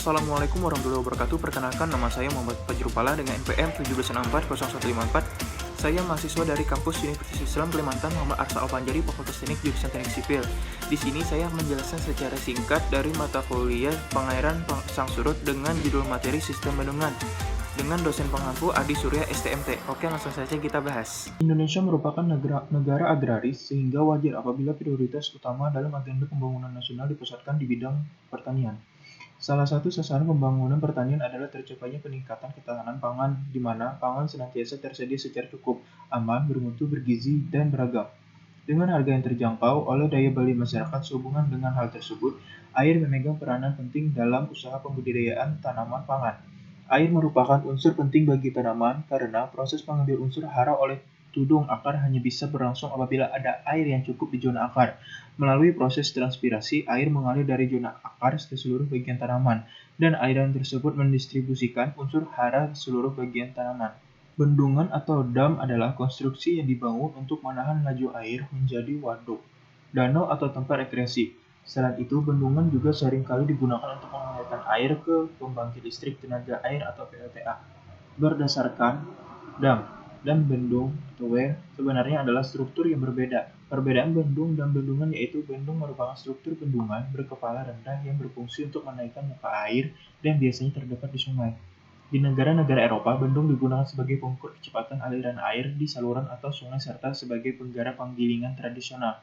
Assalamualaikum warahmatullahi wabarakatuh. Perkenalkan, nama saya Muhammad Fajrupala dengan NPM 17640154. Saya mahasiswa dari kampus Universitas Islam Kalimantan Muhammad Arsa Alpanjari, Fakultas Teknik Jurusan Teknik Sipil. Di sini saya menjelaskan secara singkat dari mata kuliah Pengairan Pasang Surut dengan judul materi Sistem Bendungan dengan dosen pengampu Adi Surya STMT. Oke, langsung saja kita bahas. Indonesia merupakan negara agraris sehingga wajar apabila prioritas utama dalam agenda pembangunan nasional dipusatkan di bidang pertanian. Salah satu sasaran pembangunan pertanian adalah tercapainya peningkatan ketahanan pangan, di mana pangan senantiasa tersedia secara cukup, aman, bermutu, bergizi, dan beragam. Dengan harga yang terjangkau oleh daya beli masyarakat sehubungan dengan hal tersebut, air memegang peranan penting dalam usaha pembudidayaan tanaman pangan. Air merupakan unsur penting bagi tanaman karena proses pengambil unsur hara oleh tudung akar hanya bisa berlangsung apabila ada air yang cukup di zona akar. Melalui proses transpirasi, air mengalir dari zona akar ke seluruh bagian tanaman, dan airan tersebut mendistribusikan unsur hara ke seluruh bagian tanaman. Bendungan atau dam adalah konstruksi yang dibangun untuk menahan laju air menjadi waduk, danau atau tempat rekreasi. Selain itu, bendungan juga seringkali digunakan untuk mengalirkan air ke pembangkit listrik tenaga air atau PLTA. Berdasarkan dam dan bendung atau weir sebenarnya adalah struktur yang berbeda. Perbedaan bendung dan bendungan yaitu bendung merupakan struktur bendungan berkepala rendah yang berfungsi untuk menaikkan muka air dan biasanya terdapat di sungai. Di negara-negara Eropa, bendung digunakan sebagai pengukur kecepatan aliran air di saluran atau sungai serta sebagai penggarap penggilingan tradisional.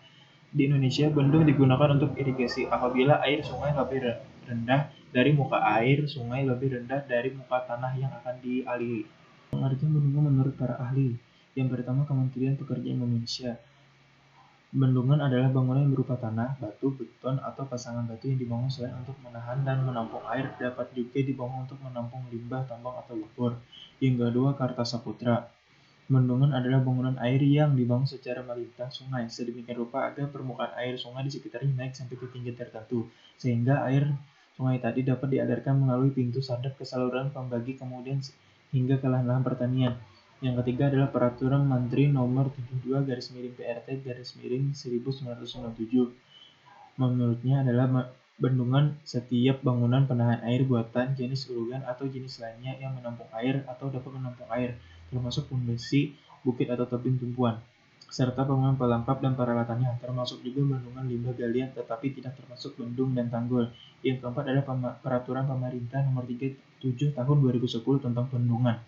Di Indonesia, bendung digunakan untuk irigasi apabila air sungai lebih rendah dari muka air sungai lebih rendah dari muka tanah yang akan dialiri. Pengertian bendungan menurut para ahli. Yang pertama, Kementerian Pekerjaan Indonesia. Bendungan adalah bangunan yang berupa tanah, batu, beton, atau pasangan batu yang dibangun selain untuk menahan dan menampung air, dapat juga dibangun untuk menampung limbah tambang atau lumpur. Yang kedua, Kartasa Putra. Bendungan adalah bangunan air yang dibangun secara melintang sungai, sedemikian rupa agar permukaan air sungai di sekitarnya naik sampai ke tinggi tertentu, sehingga air sungai tadi dapat dialirkan melalui pintu sadap ke saluran pembagi kemudian hingga ke lahan-lahan pertanian. Yang ketiga adalah Peraturan Menteri Nomor 72/PRT/1997. Menurutnya adalah bendungan setiap bangunan penahan air buatan jenis urugan atau jenis lainnya yang menampung air atau dapat menampung air, termasuk pondasi, bukit atau tebing tumpuan, serta bangunan pelengkap dan peralatannya, termasuk juga bendungan limbah galian tetapi tidak termasuk bendung dan tanggul. Yang keempat adalah Peraturan Pemerintah Nomor 37 Tahun 2010 tentang bendungan.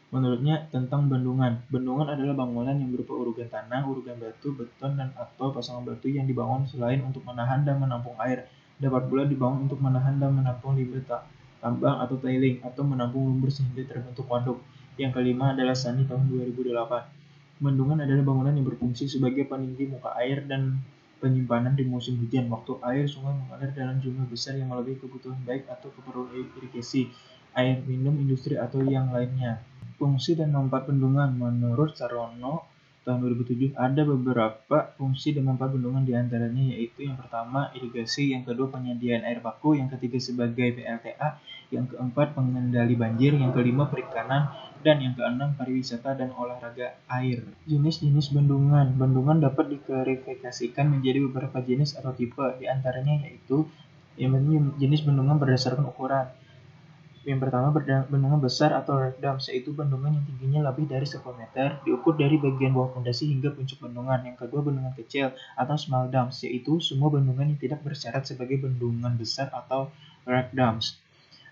Menurutnya tentang bendungan. Bendungan adalah bangunan yang berupa urugan tanah, urugan batu, beton, dan atau pasangan batu yang dibangun selain untuk menahan dan menampung air. Dapat pula dibangun untuk menahan dan menampung limbah tambang atau tailing, atau menampung lumpur sehingga terbentuk waduk. Yang kelima adalah SANI tahun 2008. Bendungan adalah bangunan yang berfungsi sebagai peninggi muka air dan penyimpanan di musim hujan, waktu air sungai mengalir dalam jumlah besar yang melebihi kebutuhan baik atau keperluan irigasi, air minum, industri, atau yang lainnya. Fungsi dan manfaat bendungan. Menurut Sarono tahun 2007, ada beberapa fungsi dan manfaat bendungan diantaranya yaitu yang pertama irigasi, yang kedua penyediaan air baku, yang ketiga sebagai PLTA, yang keempat pengendali banjir, yang kelima perikanan, dan yang keenam pariwisata dan olahraga air. Jenis-jenis bendungan. Bendungan dapat diklasifikasikan menjadi beberapa jenis atau tipe, diantaranya yaitu jenis bendungan berdasarkan ukuran. Yang pertama, bendungan besar atau red dams, yaitu bendungan yang tingginya lebih dari 10 meter, diukur dari bagian bawah fondasi hingga puncak bendungan. Yang kedua, bendungan kecil atau small dams, yaitu semua bendungan yang tidak bersyarat sebagai bendungan besar atau red dams.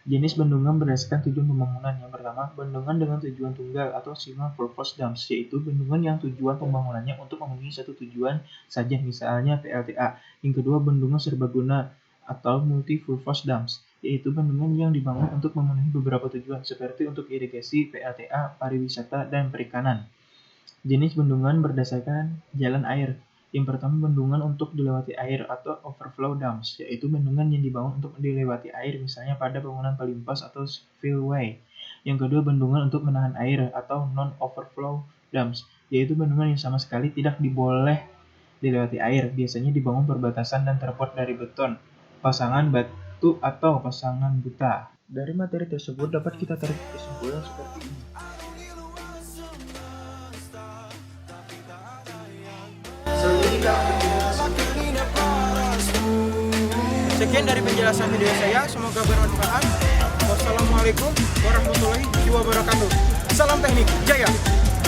Jenis bendungan berdasarkan tujuan pembangunan. Yang pertama, bendungan dengan tujuan tunggal atau single purpose dams, yaitu bendungan yang tujuan pembangunannya untuk memenuhi satu tujuan saja, misalnya PLTA. Yang kedua, bendungan serbaguna atau multi-purpose dams, yaitu bendungan yang dibangun untuk memenuhi beberapa tujuan, seperti untuk irigasi, PLTA, pariwisata, dan perikanan. Jenis bendungan berdasarkan jalan air. Yang pertama, bendungan untuk dilewati air atau overflow dams, yaitu bendungan yang dibangun untuk dilewati air, misalnya pada bangunan pelimpas atau spillway. Yang kedua, bendungan untuk menahan air atau non-overflow dams, yaitu bendungan yang sama sekali tidak diboleh dilewati air, biasanya dibangun perbatasan dan terbuat dari beton, pasangan batu, atau pasangan buta. Dari materi tersebut dapat kita tarik kesimpulan seperti ini. Sekian dari penjelasan video saya, semoga bermanfaat. Wassalamualaikum warahmatullahi wabarakatuh. Salam teknik, jaya!